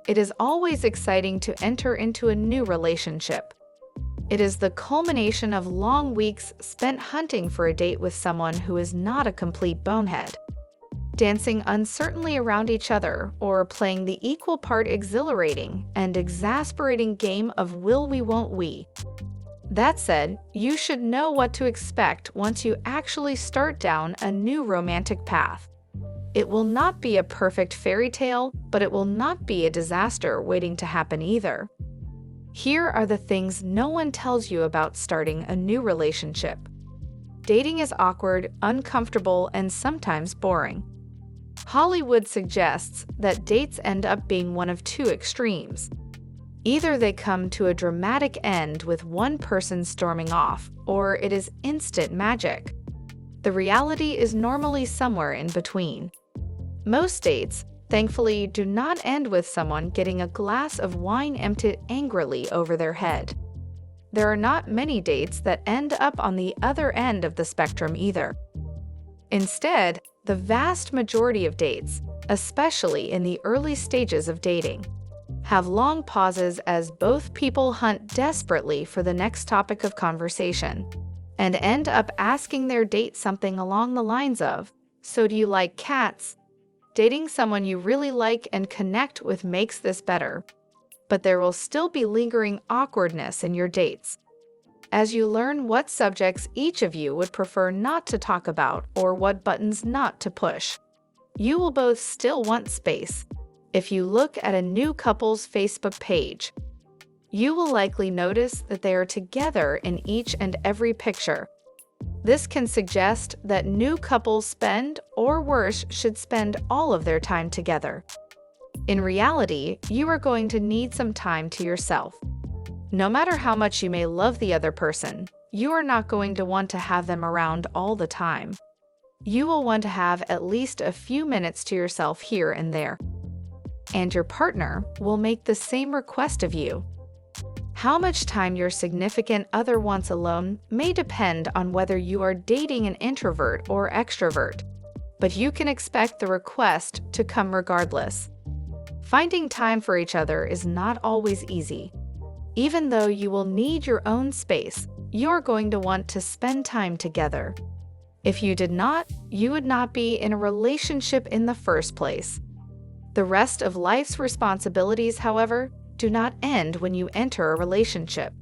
It is always exciting to enter into a new relationship. It is the culmination of long weeks spent hunting for a date with someone who is not a complete bonehead, dancing uncertainly around each other, or playing the equal part exhilarating and exasperating game of will we won't we. That said, you should know what to expect once you actually start down a new romantic path. It will not be a perfect fairy tale, but it will not be a disaster waiting to happen either. Here are the things no one tells you about starting a new relationship. Dating is awkward, uncomfortable, and sometimes boring. Hollywood suggests that dates end up being one of two extremes. Either they come to a dramatic end with one person storming off, or it is instant magic. The reality is normally somewhere in between. Most dates, thankfully, do not end with someone getting a glass of wine emptied angrily over their head. There are not many dates that end up on the other end of the spectrum either. Instead, the vast majority of dates, especially in the early stages of dating, have long pauses as both people hunt desperately for the next topic of conversation, and end up asking their date something along the lines of, "So do you like cats?" Dating someone you really like and connect with makes this better, but there will still be lingering awkwardness in your dates. As you learn what subjects each of you would prefer not to talk about or what buttons not to push, you will both still want space. If you look at a new couple's Facebook page, you will likely notice that they are together in each and every picture. This can suggest that new couples spend, or worse, should spend all of their time together. In reality, you are going to need some time to yourself. No matter how much you may love the other person, you are not going to want to have them around all the time. You will want to have at least a few minutes to yourself here and there. And your partner will make the same request of you. How much time your significant other wants alone may depend on whether you are dating an introvert or extrovert, but you can expect the request to come regardless. Finding time for each other is not always easy. Even though you will need your own space, you're going to want to spend time together. If you did not, you would not be in a relationship in the first place. The rest of life's responsibilities, however, do not end when you enter a relationship.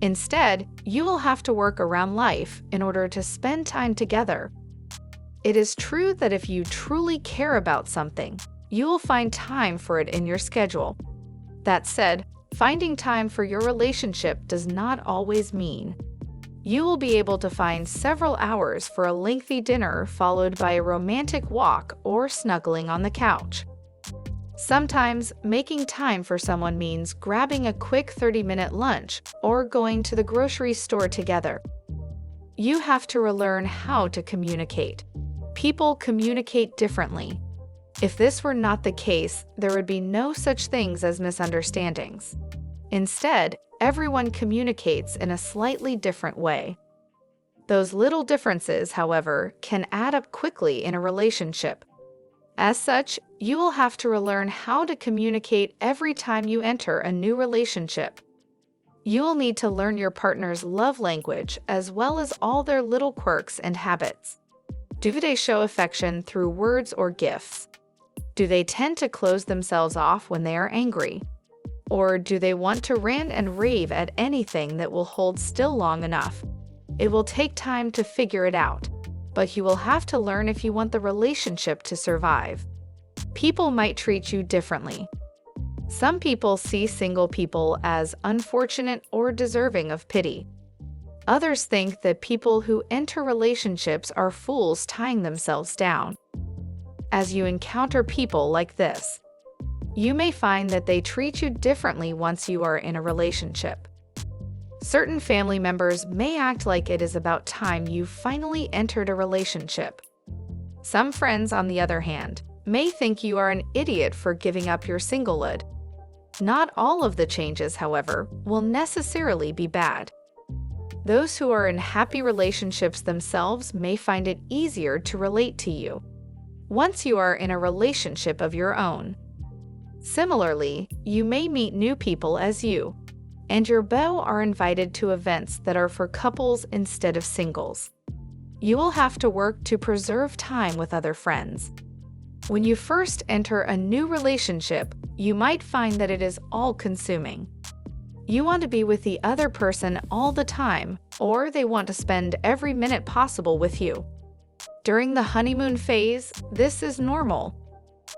Instead, you will have to work around life in order to spend time together. It is true that if you truly care about something, you will find time for it in your schedule. That said, finding time for your relationship does not always mean you will be able to find several hours for a lengthy dinner followed by a romantic walk or snuggling on the couch. Sometimes, making time for someone means grabbing a quick 30-minute lunch or going to the grocery store together. You have to relearn how to communicate. People communicate differently. If this were not the case, there would be no such things as misunderstandings. Instead, everyone communicates in a slightly different way. Those little differences, however, can add up quickly in a relationship. As such, you will have to relearn how to communicate every time you enter a new relationship. You will need to learn your partner's love language as well as all their little quirks and habits. Do they show affection through words or gifts? Do they tend to close themselves off when they are angry? Or do they want to rant and rave at anything that will hold still long enough? It will take time to figure it out, but you will have to learn if you want the relationship to survive. People might treat you differently. Some people see single people as unfortunate or deserving of pity. Others think that people who enter relationships are fools tying themselves down. As you encounter people like this, you may find that they treat you differently once you are in a relationship. Certain family members may act like it is about time you finally entered a relationship. Some friends, on the other hand, may think you are an idiot for giving up your singlehood. Not all of the changes, however, will necessarily be bad. Those who are in happy relationships themselves may find it easier to relate to you once you are in a relationship of your own. Similarly, you may meet new people as you and your beau are invited to events that are for couples instead of singles. You will have to work to preserve time with other friends. When you first enter a new relationship, you might find that it is all-consuming. You want to be with the other person all the time, or they want to spend every minute possible with you. During the honeymoon phase, this is normal.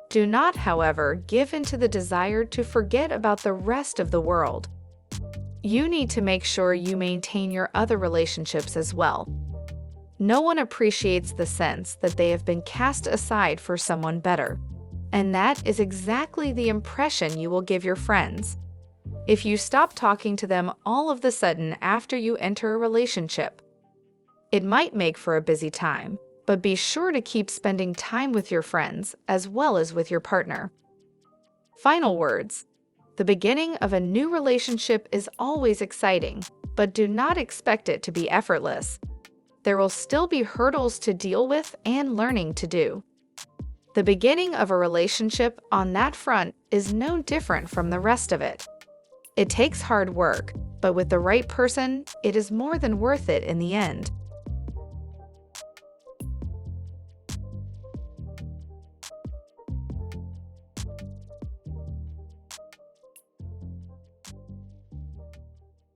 Do not, however, give in to the desire to forget about the rest of the world. You need to make sure you maintain your other relationships as well. No one appreciates the sense that they have been cast aside for someone better, and that is exactly the impression you will give your friends. If you stop talking to them all of the sudden after you enter a relationship, it might make for a busy time, but be sure to keep spending time with your friends as well as with your partner. Final words. The beginning of a new relationship is always exciting, but do not expect it to be effortless. There will still be hurdles to deal with and learning to do. The beginning of a relationship on that front is no different from the rest of it. It takes hard work, but with the right person, it is more than worth it in the end.